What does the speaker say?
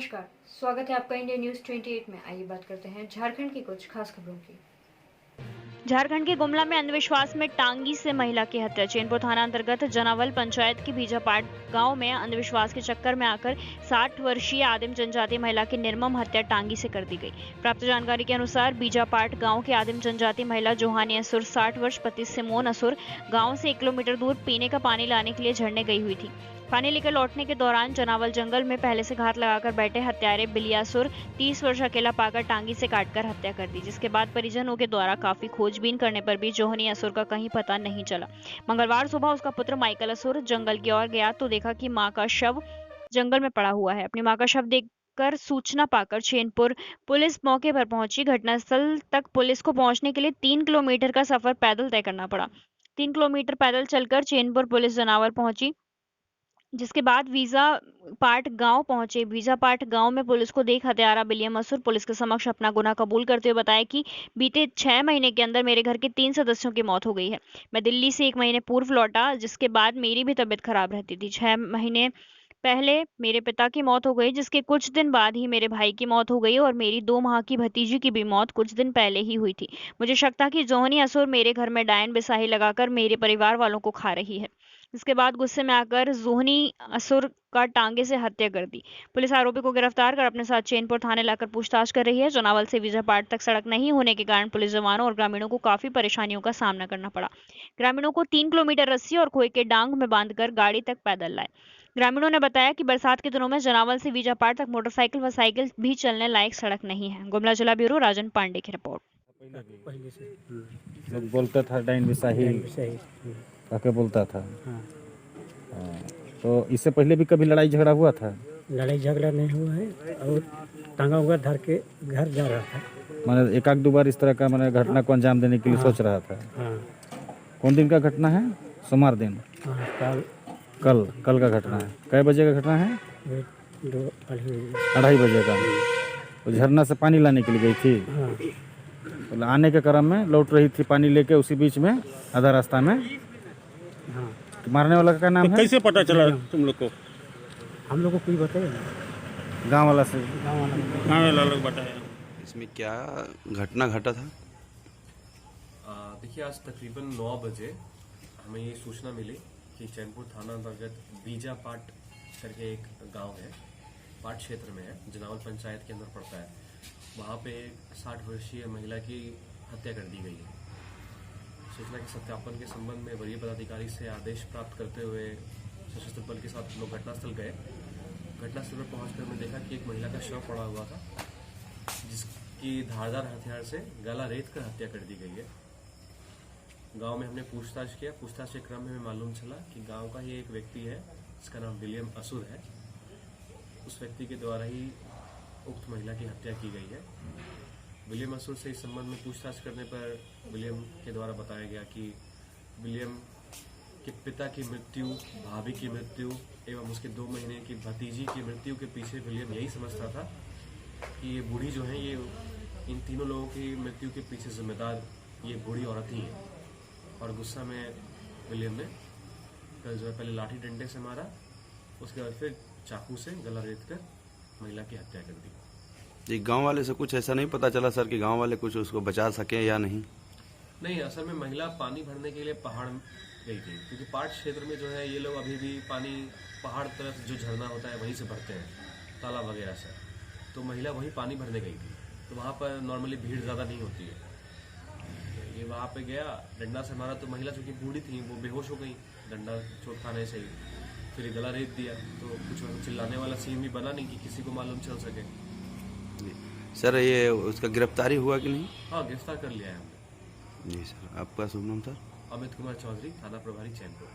नमस्कार, स्वागत है आपका इंडिया न्यूज 28 में। आइए बात करते हैं झारखंड की कुछ खास खबरों की। झारखंड के गुमला में अंधविश्वास में टांगी से महिला की हत्या। चैनपुर थाना अंतर्गत जनावल पंचायत की बीजापाट गांव में अंधविश्वास के चक्कर में आकर 60 वर्षीय आदिम जनजातीय महिला की निर्मम हत्या टांगी से कर दी गई। प्राप्त जानकारी के अनुसार बीजापाट गांव की आदिम जनजातीय महिला जोहानी असुर 60 वर्ष पति सिमोन असुर गांव से 1 किलोमीटर दूर पीने का पानी लाने के लिए झरने गई हुई थी। पानी लेकर लौटने के दौरान जनावल जंगल में पहले से घात लगाकर बैठे हत्यारे बिलियासुर 30 वर्ष अकेला पाकर टांगी से काटकर हत्या कर दी, जिसके बाद परिजनों के द्वारा काफी खोजबीन करने पर भी जोहनी असुर का कहीं पता नहीं चला। मंगलवार सुबह उसका पुत्र माइकल असुर जंगल की ओर गया तो देखा कि मां का शव जंगल में पड़ा हुआ है। अपनी मां का शव देखकर सूचना पाकर चैनपुर पुलिस मौके पर पहुंची। घटनास्थल तक पुलिस को पहुंचने के लिए 3 किलोमीटर का सफर पैदल तय करना पड़ा। 3 किलोमीटर पैदल चलकर चैनपुर पुलिस जनावर पहुंची, जिसके बाद वीजा पाट गांव पहुंचे। वीजा पाट गांव में पुलिस को देख हत्यारा बिलियम असुर पुलिस के समक्ष अपना गुनाह कबूल करते हुए बताया कि बीते 6 महीने के अंदर मेरे घर के 3 सदस्यों की मौत हो गई है। मैं दिल्ली से 1 महीने पूर्व लौटा, जिसके बाद मेरी भी तबीयत खराब रहती थी। 6 महीने पहले मेरे पिता की मौत हो गई, जिसके कुछ दिन बाद ही मेरे भाई की मौत हो गई और मेरी 2 माह की भतीजी की भी मौत कुछ दिन पहले ही हुई थी। मुझे शक था कि जोहनी असुर मेरे घर में डायन बिसाही लगाकर मेरे परिवार वालों को खा रही है। इसके बाद गुस्से में आकर जोहनी असुर का टांगे से हत्या कर दी। पुलिस आरोपी को गिरफ्तार कर अपने साथ चैनपुर थाने लाकर पूछताछ कर रही है। जनावल से विजयपाट तक सड़क नहीं होने के कारण पुलिस जवानों और ग्रामीणों को काफी परेशानियों का सामना करना पड़ा। ग्रामीणों को 3 किलोमीटर रस्सी और खोए के डांग में बांधकर गाड़ी तक पैदल लाए। ग्रामीणों ने बताया कि बरसात के दिनों में जनावल से विजयपाट तक मोटरसाइकिल व साइकिल भी चलने लायक सड़क नहीं है। गुमला जिला ब्यूरो राजन पांडे की रिपोर्ट। पहले से लोग बोलता था डाइन बिसाही सही। काके बोलता था। हाँ, हाँ, तो इससे पहले भी कभी लड़ाई झगड़ा हुआ था? लड़ाई झगड़ा नहीं हुआ है और टांगा हुआ धर के घर जा रहा था। मैंने एक आध दो बार इस तरह का मैंने घटना को अंजाम देने के लिए सोच रहा था। हाँ कौन दिन का घटना है? सोमवार दिन। हाँ, कल कल का घटना है। कै बजे का घटना है? 2-2:30 बजे का। तो झरना से पानी लाने के लिए गई थी। हाँ तो आने के क्रम में लौट रही थी पानी लेके, उसी बीच में आधा रास्ता में हाँ। तो मारने वाला का नाम है? कैसे पता चला तुम लोग को? हम लोग को कोई बताया नहीं, गांव वाला से। गाँव वाला हाँ वाला लोग बताया। इसमें क्या घटना घटा था? देखिए, आज तकरीबन 9 बजे हमें ये सूचना मिली कि चैनपुर थाना अंतर्गत बीजापाट करके एक गांव है, पाट क्षेत्र में है, जनावल पंचायत के अंदर पड़ता है। वहाँ पे 60 वर्षीय महिला की हत्या कर दी गई है। सूचना के सत्यापन के संबंध में वरीय पदाधिकारी से आदेश प्राप्त करते हुए सशस्त्र बल के साथ लोग घटनास्थल गए। घटनास्थल पर पहुंचकर हमने देखा कि एक महिला का शव पड़ा हुआ था, जिसकी धारदार हथियार से गला रेत कर हत्या कर दी गई है। गांव में हमने पूछताछ किया। पूछताछ के क्रम में हमें मालूम चला कि गांव का ही एक व्यक्ति है जिसका नाम विलियम असुर है। उस व्यक्ति के द्वारा ही उक्त महिला की हत्या की गई है। विलियम असुर से इस संबंध में पूछताछ करने पर विलियम के द्वारा बताया गया कि विलियम के पिता की मृत्यु, भाभी की मृत्यु एवं उसके 2 महीने की भतीजी की मृत्यु के पीछे विलियम यही समझता था कि ये बूढ़ी जो है, ये इन तीनों लोगों की मृत्यु के पीछे जिम्मेदार ये बूढ़ी औरत ही है। और गुस्सा में विलियम ने कल जो है पहले लाठी डंडे से मारा, उसके बाद फिर चाकू से गला रेत कर महिला की हत्या कर दी। जी, गांव वाले से कुछ ऐसा नहीं पता चला सर कि गांव वाले कुछ उसको बचा सके या नहीं? नहीं, असल में महिला पानी भरने के लिए पहाड़ गई थी, क्योंकि पाट क्षेत्र में जो है ये लोग अभी भी पानी पहाड़ तरफ जो झरना होता है वहीं से भरते हैं, तालाब वगैरह से। तो महिला वहीं पानी भरने गई थी, तो वहाँ पर नॉर्मली भीड़ ज़्यादा नहीं होती है। ये वहाँ पे गया, डंडा से मारा, तो महिला चूंकि बूढ़ी थी वो बेहोश हो गई डंडा चोट खाने से ही। फिर गला रेत दिया, तो कुछ चिल्लाने वाला सीन भी बना नहीं कि किसी को मालूम चल सके। सर, ये उसका गिरफ्तारी हुआ कि नहीं? हाँ, गिरफ्तार कर लिया है हमने। जी सर। आपका शुभ नाम सर? अमित कुमार चौधरी, थाना प्रभारी चैनपुर।